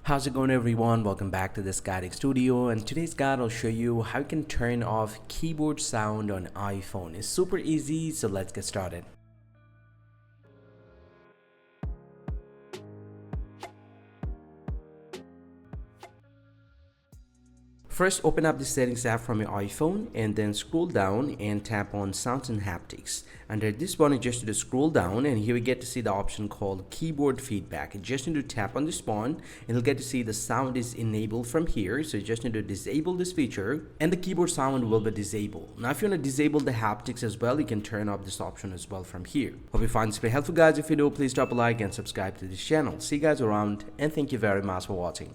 How's it going everyone? Welcome back to this guiding studio, and today's guide I'll show you how you can turn off keyboard sound on iPhone. It's super easy, so let's get started. First, open up the settings app from your iPhone and then scroll down and tap on sounds and haptics. Under this one, you just need to scroll down and here we get to see the option called keyboard feedback. You just need to tap on this one and you'll get to see the sound is enabled from here. So you just need to disable this feature and the keyboard sound will be disabled. Now, if you want to disable the haptics as well, you can turn off this option as well from here. Hope you find this very helpful, guys. If you do, please drop a like and subscribe to this channel. See you guys around and thank you very much for watching.